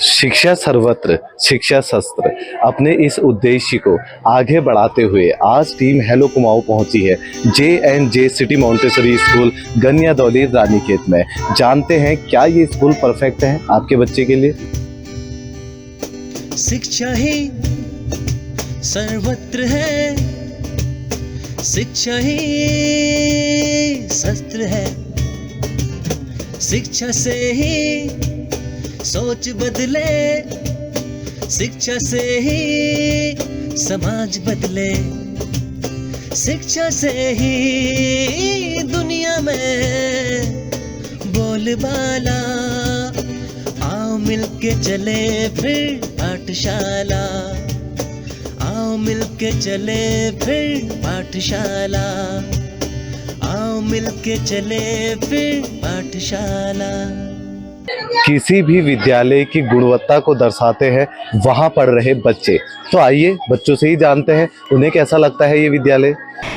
शिक्षा सर्वत्र शिक्षा शस्त्र अपने इस उद्देश्य को आगे बढ़ाते हुए आज टीम हेलो कुमाऊं पहुंची है जे सिटी मॉन्टेसरी स्कूल गन्यादौली रानीखेत में। जानते हैं क्या ये स्कूल परफेक्ट है आपके बच्चे के लिए। शिक्षा ही सर्वत्र है, शिक्षा ही शस्त्र है, शिक्षा से ही सोच बदले, शिक्षा से ही समाज बदले, शिक्षा से ही दुनिया में बोलबाला। आओ मिलके चले फिर पाठशाला, आओ मिलके चले फिर पाठशाला, आओ मिलके चले फिर पाठशाला। किसी भी विद्यालय की गुणवत्ता को दर्शाते हैं वहां पढ़ रहे बच्चे। तो आइए बच्चों से ही जानते हैं उन्हें कैसा लगता है ये विद्यालय।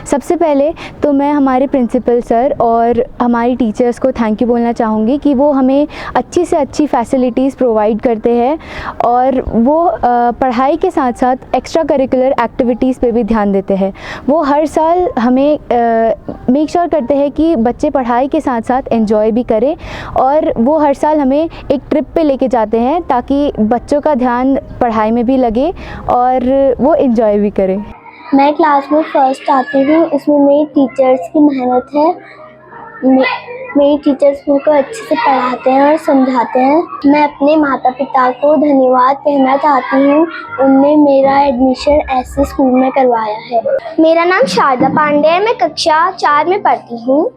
सबसे पहले तो मैं हमारे प्रिंसिपल सर और हमारी टीचर्स को थैंक यू बोलना चाहूँगी कि वो हमें अच्छी से अच्छी फैसिलिटीज़ प्रोवाइड करते हैं और वो पढ़ाई के साथ साथ एक्स्ट्रा करिकुलर एक्टिविटीज़ पे भी ध्यान देते हैं। वो हर साल हमें मेक श्योर करते हैं कि बच्चे पढ़ाई के साथ साथ एंजॉय भी करें और वो हर साल हमें एक ट्रिप पे लेके जाते हैं ताकि बच्चों का ध्यान पढ़ाई में भी लगे और वो एंजॉय भी करें। मैं क्लास में फर्स्ट आती हूँ, इसमें मेरी टीचर्स की मेहनत है। मेरी टीचर्स मुझको अच्छे से पढ़ाते हैं और समझाते हैं। मैं अपने माता पिता को धन्यवाद कहना चाहती हूँ, उनने मेरा एडमिशन ऐसे स्कूल में करवाया है। मेरा नाम शारदा पांडे है, मैं कक्षा 4 में पढ़ती हूँ।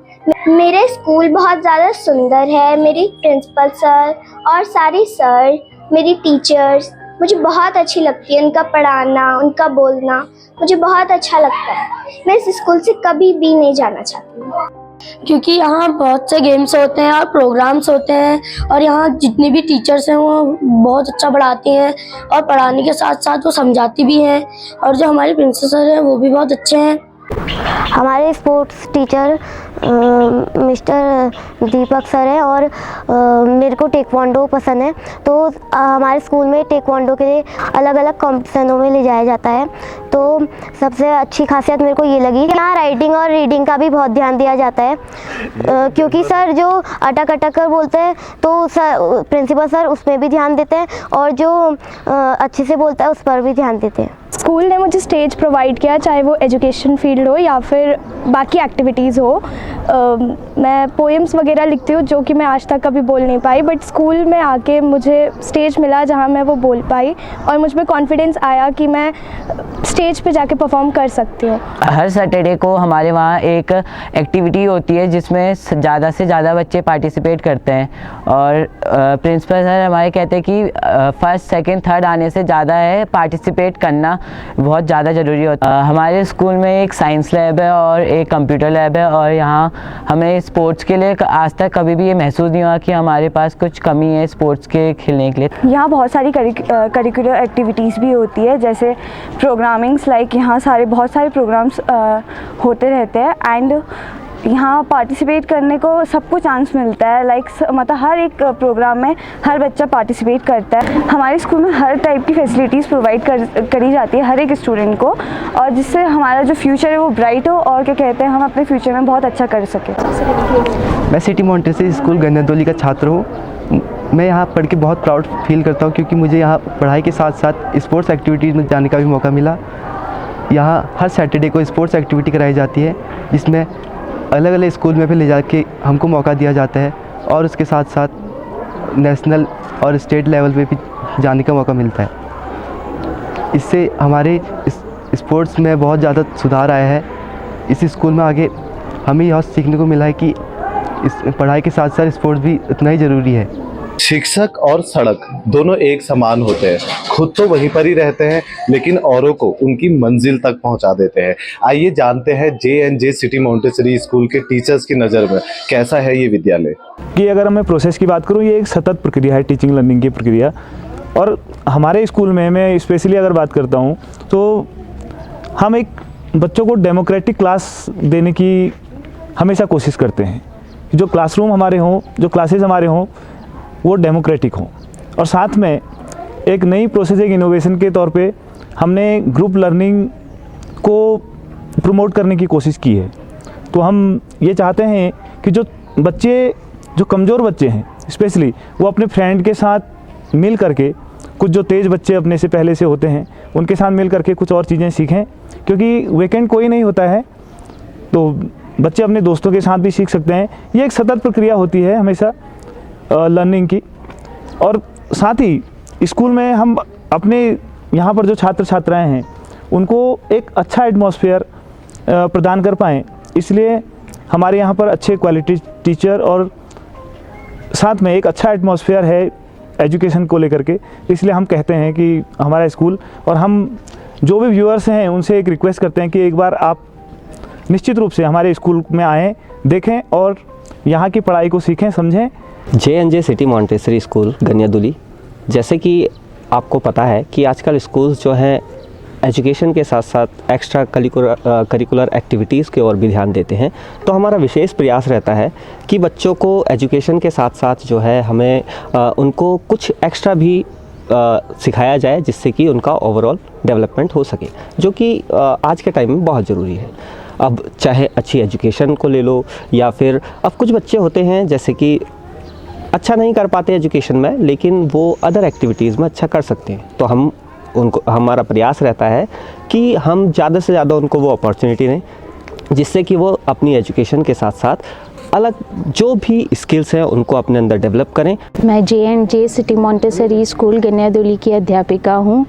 मेरे स्कूल बहुत ज़्यादा सुंदर है। मेरी प्रिंसिपल सर और सारी सर, मेरी टीचर्स मुझे बहुत अच्छी लगती है। उनका पढ़ाना, उनका बोलना मुझे बहुत अच्छा लगता है। मैं इस स्कूल से कभी भी नहीं जाना चाहती हूँ, क्योंकि यहाँ बहुत से गेम्स होते हैं और प्रोग्राम्स होते हैं और यहाँ जितनी भी टीचर्स हैं वो बहुत अच्छा पढ़ाती हैं और पढ़ाने के साथ साथ वो समझाती भी हैं और जो हमारे प्रिंसिपल सर हैं वो भी बहुत अच्छे हैं। हमारे स्पोर्ट्स टीचर मिस्टर दीपक सर है और मेरे को टेक्वांडो पसंद है, तो हमारे स्कूल में टेक्वांडो के लिए अलग अलग कॉम्पिटिशनों में ले जाया जाता है। तो सबसे अच्छी खासियत मेरे को ये लगी कि यहाँ राइटिंग और रीडिंग का भी बहुत ध्यान दिया जाता है, क्योंकि सर जो अटक अटक कर बोलते हैं तो सर प्रिंसिपल सर उसमें भी ध्यान देते हैं और जो अच्छे से बोलता है उस पर भी ध्यान देते हैं। स्कूल ने मुझे स्टेज प्रोवाइड किया, चाहे वो एजुकेशन फील्ड हो या फिर बाकी एक्टिविटीज़ हो। मैं पोएम्स वगैरह लिखती हूँ जो कि मैं आज तक कभी बोल नहीं पाई, बट स्कूल में आके मुझे स्टेज मिला जहाँ मैं वो बोल पाई और मुझ में कॉन्फिडेंस आया कि मैं स्टेज पे जाके परफॉर्म कर सकती हूँ। हर सैटरडे को हमारे वहाँ एक एक्टिविटी होती है जिसमें ज़्यादा से ज़्यादा बच्चे पार्टिसिपेट करते हैं और प्रिंसिपल सर हमारे कहते हैं कि फर्स्ट सेकंड थर्ड आने से ज़्यादा है पार्टिसिपेट करना बहुत ज़्यादा ज़रूरी होता है। हमारे स्कूल में एक साइंस लैब है और एक कंप्यूटर लैब है और यहाँ हमें स्पोर्ट्स के लिए आज तक कभी भी ये महसूस नहीं हुआ कि हमारे पास कुछ कमी है स्पोर्ट्स के खेलने के लिए। यहाँ बहुत सारी करिकुलर एक्टिविटीज़ भी होती है, जैसे प्रोग्रामिंग्स, लाइक यहाँ बहुत सारे प्रोग्राम्स होते रहते हैं एंड यहाँ पार्टिसिपेट करने को सबको चांस मिलता है। लाइक मतलब हर एक प्रोग्राम में हर बच्चा पार्टिसिपेट करता है। हमारे स्कूल में हर टाइप की फैसिलिटीज़ प्रोवाइड करी जाती है हर एक स्टूडेंट को, और जिससे हमारा जो फ्यूचर है वो ब्राइट हो और क्या कहते हैं हम अपने फ्यूचर में बहुत अच्छा कर सकें। मैं सिटी मॉन्टेसरी स्कूल गन्यादौली का छात्र हूँ। मैं यहाँ पढ़ के बहुत प्राउड फील करता हूँ क्योंकि मुझे यहाँ पढ़ाई के साथ साथ स्पोर्ट्स एक्टिविटीज़ में जाने का भी मौका मिला। यहाँ हर सैटरडे को स्पोर्ट्स एक्टिविटी कराई जाती है जिसमें अलग अलग स्कूल में भी ले जाके हमको मौका दिया जाता है और उसके साथ साथ नेशनल और स्टेट लेवल पे भी जाने का मौका मिलता है। इससे हमारे स्पोर्ट्स में बहुत ज़्यादा सुधार आया है। इस स्कूल में आगे हमें यह सीखने को मिला है कि इस पढ़ाई के साथ साथ स्पोर्ट्स भी उतना ही ज़रूरी है। शिक्षक और सड़क दोनों एक समान होते हैं, खुद तो वहीं पर ही रहते हैं लेकिन औरों को उनकी मंजिल तक पहुंचा देते हैं। आइए जानते हैं जे सिटी मॉन्टेसरी स्कूल के टीचर्स की नज़र में कैसा है ये विद्यालय। कि अगर मैं प्रोसेस की बात करूं, ये एक सतत प्रक्रिया है, टीचिंग लर्निंग की प्रक्रिया। और हमारे स्कूल में मैं स्पेशली अगर बात करता हूं तो हम एक बच्चों को डेमोक्रेटिक क्लास देने की हमेशा कोशिश करते हैं। जो क्लासरूम हमारे हों, जो क्लासेस हमारे हों वो डेमोक्रेटिक हों और साथ में एक नई प्रोसेस, एक इनोवेशन के तौर पे हमने ग्रुप लर्निंग को प्रमोट करने की कोशिश की है। तो हम ये चाहते हैं कि जो बच्चे, जो कमज़ोर बच्चे हैं स्पेशली, वो अपने फ्रेंड के साथ मिल करके, कुछ जो तेज़ बच्चे अपने से पहले से होते हैं उनके साथ मिल करके कुछ और चीज़ें सीखें, क्योंकि वीकेंड कोई नहीं होता है, तो बच्चे अपने दोस्तों के साथ भी सीख सकते हैं। ये एक सतत प्रक्रिया होती है हमेशा लर्निंग की। और साथ ही स्कूल में हम अपने यहाँ पर जो छात्र छात्राएं हैं उनको एक अच्छा एटमॉस्फेयर प्रदान कर पाएँ, इसलिए हमारे यहाँ पर अच्छे क्वालिटी टीचर और साथ में एक अच्छा एटमॉस्फेयर है एजुकेशन को लेकर के। इसलिए हम कहते हैं कि हमारा स्कूल, और हम जो भी व्यूअर्स हैं उनसे एक रिक्वेस्ट करते हैं कि एक बार आप निश्चित रूप से हमारे स्कूल में आएँ, देखें और यहाँ की पढ़ाई को सीखें, समझें। J&J सिटी मॉन्टेसरी स्कूल गन्यादुली, जैसे कि आपको पता है कि आजकल स्कूल जो हैं एजुकेशन के साथ साथ एक्स्ट्रा करिकुलर एक्टिविटीज़ की ओर भी ध्यान देते हैं। तो हमारा विशेष प्रयास रहता है कि बच्चों को एजुकेशन के साथ साथ जो है हमें उनको कुछ एक्स्ट्रा भी सिखाया जाए, जिससे कि उनका ओवरऑल डेवलपमेंट हो सके, जो कि आज के टाइम में बहुत ज़रूरी है। अब चाहे अच्छी एजुकेशन को ले लो, या फिर अब कुछ बच्चे होते हैं जैसे कि अच्छा नहीं कर पाते एजुकेशन में, लेकिन वो अदर एक्टिविटीज़ में अच्छा कर सकते हैं। तो हमारा प्रयास रहता है कि हम ज़्यादा से ज़्यादा उनको वो अपॉर्चुनिटी दें, जिससे कि वो अपनी एजुकेशन के साथ साथ अलग जो भी स्किल्स हैं उनको अपने अंदर डेवलप करें। मैं J&J सिटी मॉन्टेसरी स्कूल गन्यादुली की अध्यापिका हूँ।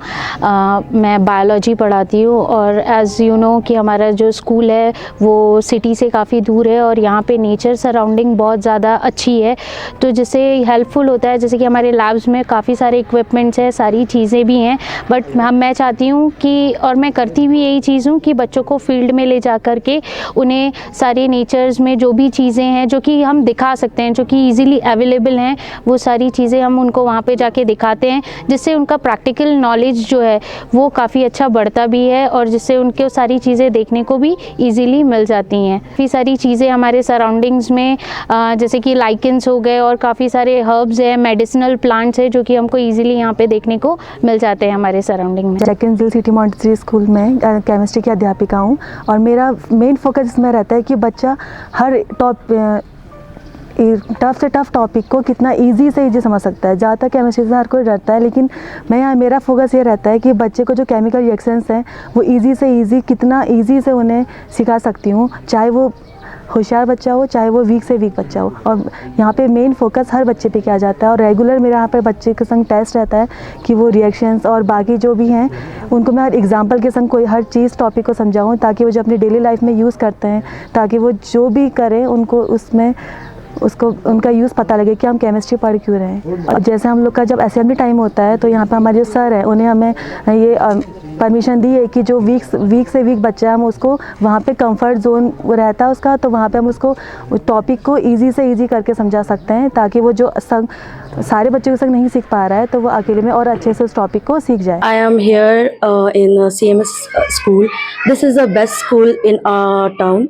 मैं बायोलॉजी पढ़ाती हूँ, और एज़ यू नो कि हमारा जो स्कूल है वो सिटी से काफ़ी दूर है, और यहाँ पे नेचर सराउंडिंग बहुत ज़्यादा अच्छी है, तो जिससे हेल्पफुल होता है। जैसे कि हमारे लैब्स में काफ़ी सारे इक्विपमेंट्स हैं, सारी चीज़ें भी हैं, बट मैं चाहती हूँ कि, और मैं करती भी यही चीज़ हूँ कि बच्चों को फील्ड में ले जा कर के उन्हें सारे नेचर्स में जो भी चीज़ें हैं जो कि हम दिखा सकते हैं, जो कि इजीली अवेलेबल हैं, वो सारी चीज़ें हम उनको वहाँ पे जाके दिखाते हैं, जिससे उनका प्रैक्टिकल नॉलेज जो है वो काफ़ी अच्छा बढ़ता भी है, और जिससे उनको सारी चीज़ें देखने को भी इजीली मिल जाती हैं। काफ़ी सारी चीज़ें हमारे सराउंडिंग्स में जैसे कि लाइकेंस हो गए, और काफ़ी सारे हर्ब्स हैं, मेडिसिनल प्लांट्स हैं, जो कि हमको ईजिली यहाँ पे देखने को मिल जाते हैं हमारे सराउंडिंग में। जैकिंसविल सिटी मॉन्टेसरी स्कूल में केमिस्ट्री की अध्यापिका हूँ, और मेरा मेन फोकस इसमें रहता है कि बच्चा हर टफ से टफ टॉपिक को कितना इजी से इजी समझ सकता है। ज़्यादातर केमिस्ट्री से हर कोई डरता है, लेकिन मेरा फोकस ये रहता है कि बच्चे को जो केमिकल रिएक्शंस हैं वो इजी से इजी, कितना इजी से उन्हें सिखा सकती हूँ, चाहे वो होशियार बच्चा हो, चाहे वो वीक से वीक बच्चा हो। और यहाँ पे मेन फोकस हर बच्चे पे किया जाता है, और रेगुलर मेरा यहाँ पे बच्चे के संग टेस्ट रहता है कि वो रिएक्शंस और बाकी जो भी हैं उनको मैं हर एग्जांपल के संग कोई हर चीज़ टॉपिक को समझाऊँ, ताकि वो जो अपनी डेली लाइफ में यूज़ करते हैं, ताकि वो जो भी करें उनको उनका यूज़ पता लगे कि हम केमिस्ट्री पढ़ क्यों रहे हैं। और जैसे हम लोग का जब असेंबली टाइम होता है, तो यहाँ पे हमारे जो सर हैं उन्हें हमें ये परमिशन दी है कि जो वीक से वीक बच्चा है हम उसको वहाँ पे कंफर्ट जोन रहता है उसका, तो वहाँ पे हम उसको टॉपिक को इजी से इजी करके समझा सकते हैं, ताकि वो जो सारे बच्चों के संग नहीं सीख पा रहा है तो वो अकेले में और अच्छे से उस टॉपिक को सीख जाए। I am here in CMS school. This is the best school in our town,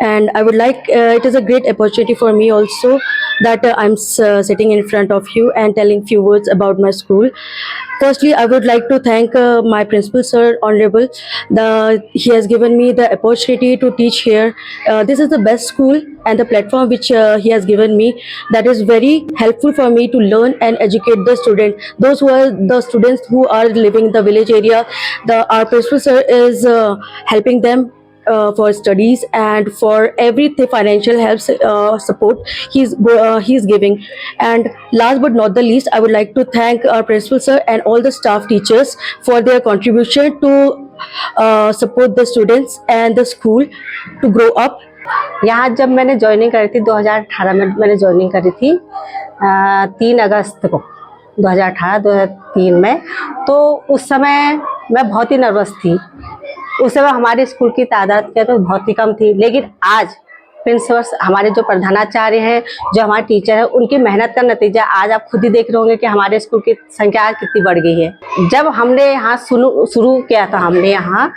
and I would like it is a great opportunity for me also that I'm sitting in front of you and telling few words about my school. Firstly, I would like to thank my principal sir, honorable. He has given me the opportunity to teach here. This is the best school, and the platform which he has given me, that is very helpful for me to learn and educate the student. Those who are the students who are living in the village area, our principal sir is helping them for studies and for everything, financial help support he's giving. And last but not the least, I would like to thank our principal sir and all the staff teachers for their contribution to support the students and the school to grow up. यहाँ जब मैंने joining करी थी 2018 में मैंने joining करी थी 3 अगस्त को 2018-2003 में, तो उस समय मैं बहुत ही नर्वस थी। उस समय हमारे स्कूल की तादाद क्या तो बहुत ही कम थी, लेकिन आज प्रिंसिपल हमारे जो प्रधानाचार्य हैं, जो हमारे टीचर हैं, उनकी मेहनत का नतीजा आज आप खुद ही देख रहे होंगे कि हमारे स्कूल की संख्या आज कितनी बढ़ गई है। जब हमने यहाँ शुरू किया था हमने यहाँ,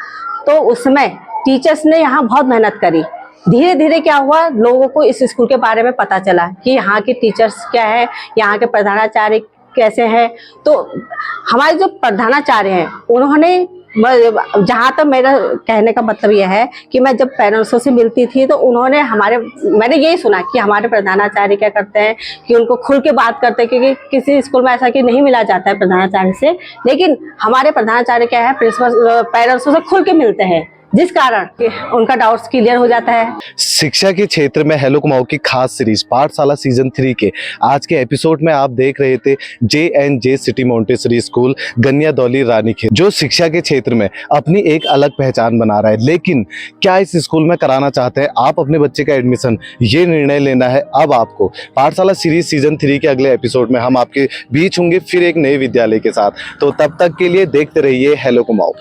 तो उसमें टीचर्स ने यहाँ बहुत मेहनत करी। धीरे धीरे क्या हुआ, लोगों को इस स्कूल के बारे में पता चला कि यहाँ के टीचर्स क्या है, यहाँ के प्रधानाचार्य कैसे हैं। तो हमारे जो प्रधानाचार्य हैं उन्होंने, जहाँ तक मेरा कहने का मतलब यह है कि मैं जब पेरेंट्सों से मिलती थी तो उन्होंने मैंने यही सुना कि हमारे प्रधानाचार्य क्या करते हैं कि उनको खुल के बात करते हैं, क्योंकि किसी स्कूल में ऐसा कि नहीं मिला जाता है प्रधानाचार्य से, लेकिन हमारे प्रधानाचार्य क्या है, प्रिंसिपल पेरेंट्सों से खुल के मिलते हैं, जिस कारण उनका डाउट्स क्लियर हो जाता है। शिक्षा के क्षेत्र में हेलो कुमाऊं की खास सीरीज पाठशाला सीजन 3 के आज के एपिसोड में आप देख रहे थे J&J city Montessori school Ganiyadauli Ranikhet, जो शिक्षा के क्षेत्र में अपनी एक अलग पहचान बना रहा है। लेकिन क्या इस स्कूल में कराना चाहते हैं आप अपने बच्चे का एडमिशन, ये निर्णय लेना है अब आपको। पाठशाला सीरीज सीजन 3 के अगले एपिसोड में हम आपके बीच होंगे फिर एक नए विद्यालय के साथ। तो तब तक के लिए देखते रहिए हेलो कुमाऊं।